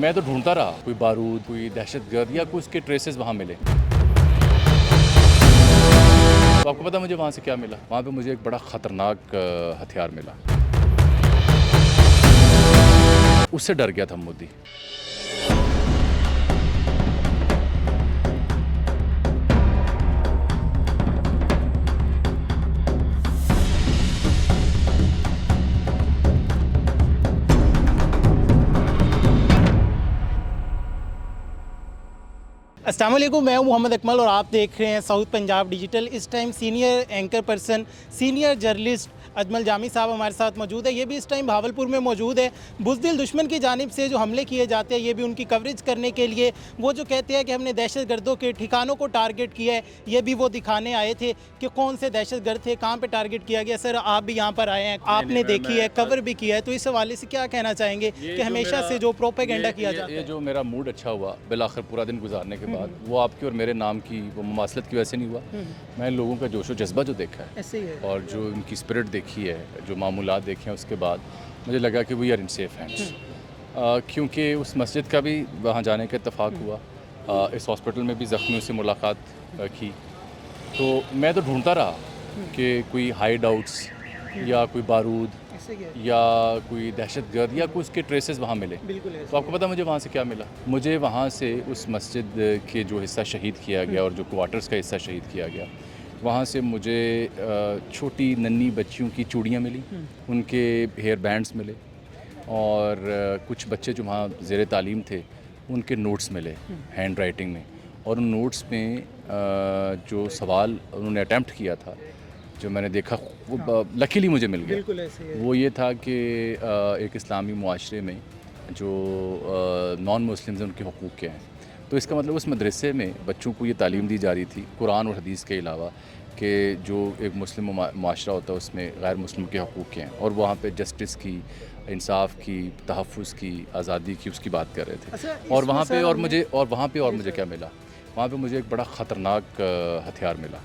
मैं तो ढूंढता रहा कोई बारूद, कोई दहशतगर्द या कोई उसके ट्रेसेस वहाँ मिले। तो आपको पता मुझे वहाँ से क्या मिला? वहाँ पे मुझे एक बड़ा ख़तरनाक हथियार मिला। उससे डर गया था मोदी। अस्सलाम वालेकुम, मैं हूं मोहम्मद अकमल और आप देख रहे हैं साउथ पंजाब डिजिटल। इस time senior anchor person, senior journalist Ajmal Jami sahab हमारे साथ मौजूद है। ये भी इस टाइम भावलपुर में मौजूद है। बुज़दिल दुश्मन की जानिब से जो हमले किए जाते हैं, ये भी उनकी कवरेज करने के लिए वो जो कहते हैं कि हमने दहशतगर्दों के ठिकानों को टारगेट किया है, ये भी वो दिखाने आए थे कि कौन से दहशतगर्द थे, कहाँ पर टारगेट किया गया। सर, आप भी यहाँ पर आए हैं, आपने देखी है, कवर भी किया है, तो इस हवाले से क्या कहना चाहेंगे कि हमेशा से जो प्रोपेगेंडा किया जाता है? ये जो मेरा मूड अच्छा हुआ बिलाखिर पूरा दिन गुजारने के बाद, वो आपकी और मेरे नाम की वो मुमासलत की वजह से नहीं हुआ। मैंने लोगों का जोशो जज्बा जो देखा है, ऐसे ही है। और जो इनकी स्पिरिट देखी है, जो मामूलात देखे हैं, उसके बाद मुझे लगा कि we are in safe hands. क्योंकि उस मस्जिद का भी वहाँ जाने का इत्तेफाक हुआ, इस हॉस्पिटल में भी ज़ख्मियों से मुलाकात की। तो मैं तो ढूंढता रहा कि कोई हाइड आउट्स या कोई बारूद या कोई दहशतगर्द या कोई उसके ट्रेसेस वहाँ मिले। बिल्कुल। तो आपको पता मुझे वहाँ से क्या मिला? मुझे वहाँ से उस मस्जिद के जो हिस्सा शहीद किया गया और जो क्वार्टर्स का हिस्सा शहीद किया गया, वहाँ से मुझे छोटी नन्ही बच्चियों की चूड़ियाँ मिली, उनके हेयर बैंड्स मिले, और कुछ बच्चे जो वहाँ ज़ेर तालीम थे उनके नोट्स मिले हैंड राइटिंग में। और उन नोट्स में जो सवाल उन्होंने अटैम्प्ट किया था, जो मैंने देखा, वो लकीली मुझे मिल गया। बिल्कुल ऐसे है। वो ये था कि एक इस्लामी मुआशरे में जो नॉन मुस्लिम्स हैं उनके हकूक़ क्या हैं। तो इसका मतलब उस मदरसे में बच्चों को ये तालीम दी जा रही थी कुरान और हदीस के अलावा कि जो एक मुस्लिम मुआशरा होता है उसमें गैर मुस्लिम के हकूक़ क्या हैं, और वहाँ पे जस्टिस की, इंसाफ की, तहफ़्फ़ुज़ की, आज़ादी की, उसकी बात कर रहे थे। अच्छा, और वहाँ पे और मुझे क्या मिला? वहाँ पे मुझे एक बड़ा ख़तरनाक हथियार मिला,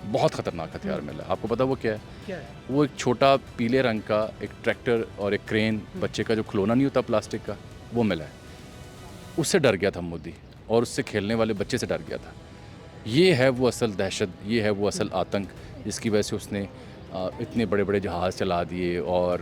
बहुत ख़तरनाक हथियार मिला। आपको पता वो क्या है? क्या है? वो एक छोटा पीले रंग का एक ट्रैक्टर और एक क्रेन, बच्चे का जो खिलौना नहीं होता प्लास्टिक का, वो मिला है। उससे डर गया था मोदी, और उससे खेलने वाले बच्चे से डर गया था। ये है वो असल दहशत, ये है वो असल आतंक, जिसकी वजह से उसने इतने बड़े बड़े जहाज़ चला दिए और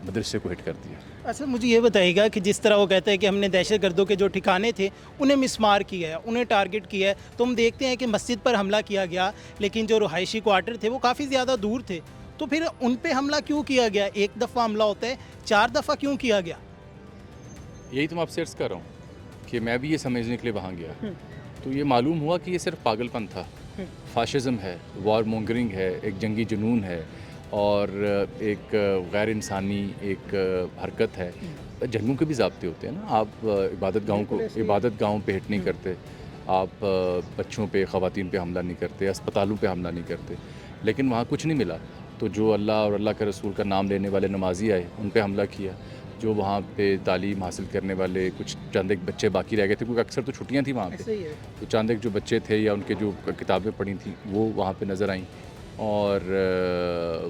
मदरसे को हिट कर दिया। अच्छा, मुझे ये बताइएगा कि जिस तरह वो कहते हैं कि हमने दहशतगर्दों के जो ठिकाने थे उन्हें मिसमार किया है, उन्हें टारगेट किया है, तो हम देखते हैं कि मस्जिद पर हमला किया गया, लेकिन जो रिहायशी क्वार्टर थे वो काफ़ी ज़्यादा दूर थे। तो फिर उन पे हमला क्यों किया गया? एक दफ़ा हमला होता है, 4 दफ़ा क्यों किया गया? यही तो मैं आपसे अर्ज़ कर रहा हूँ कि मैं भी ये समझने के लिए वहाँ गया, तो ये मालूम हुआ कि ये सिर्फ पागलपन था, फाशिज़म है, वार मोंगरिंग है, एक जंगी जुनून है, और एक गैर इंसानी एक हरकत है। जंगों के भी ज़ाब्ते होते हैं ना। आप इबादत गाहों पे हिट नहीं करते, आप बच्चों पे, ख़वातीन पे हमला नहीं करते, अस्पतालों पे हमला नहीं करते। लेकिन वहाँ कुछ नहीं मिला, तो जो अल्लाह और अल्लाह के रसूल का नाम लेने वाले नमाजी आए, उन पे हमला किया। जो वहाँ पे तालीम हासिल करने वाले कुछ चंद एक बच्चे बाकी रह गए थे, क्योंकि अक्सर तो छुट्टियाँ थी वहाँ पे, ऐसे ही है। तो चंद एक जो बच्चे थे या उनके जो किताबें पढ़ी थी वो वहाँ पे नज़र आईं, और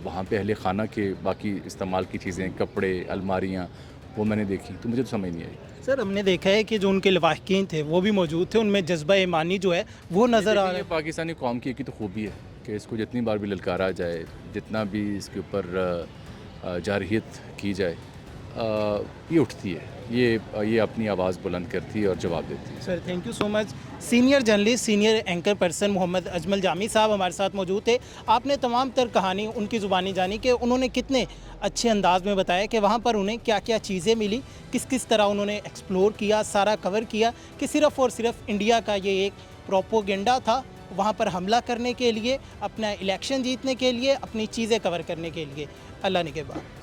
वहाँ पे अहले खाना के बाकी इस्तेमाल की चीज़ें, कपड़े, अलमारियाँ, वो मैंने देखी, तो मुझे तो समझ नहीं आई। सर, हमने देखा है कि जो उनके लवाहकीन थे वो भी मौजूद थे, उनमें जज्बा ईमानी जो है वो नज़र आ रहा है। पाकिस्तानी कौम की एक ही तो खूबी है कि इसको जितनी बार भी ललकारा जाए, जितना भी इसके ऊपर जारहियत की जाए, ये उठती है, ये अपनी आवाज़ बुलंद करती है और जवाब देती है। Sir, thank you so much. Senior journalist, senior anchor person Mohammad Ajmal Jami sahab हमारे साथ मौजूद थे। आपने तमाम तर कहानी उनकी ज़ुबानी जानी कि उन्होंने कितने अच्छे अंदाज में बताया कि वहाँ पर उन्हें क्या क्या चीज़ें मिली, किस किस तरह उन्होंने एक्सप्लोर किया, सारा कवर किया, कि सिर्फ़ और सिर्फ इंडिया का ये एक प्रोपोगेंडा था वहाँ पर हमला करने के लिए, अपना इलेक्शन जीतने के लिए, अपनी चीज़ें कवर करने के लिए। अल्लाह ने के बाद।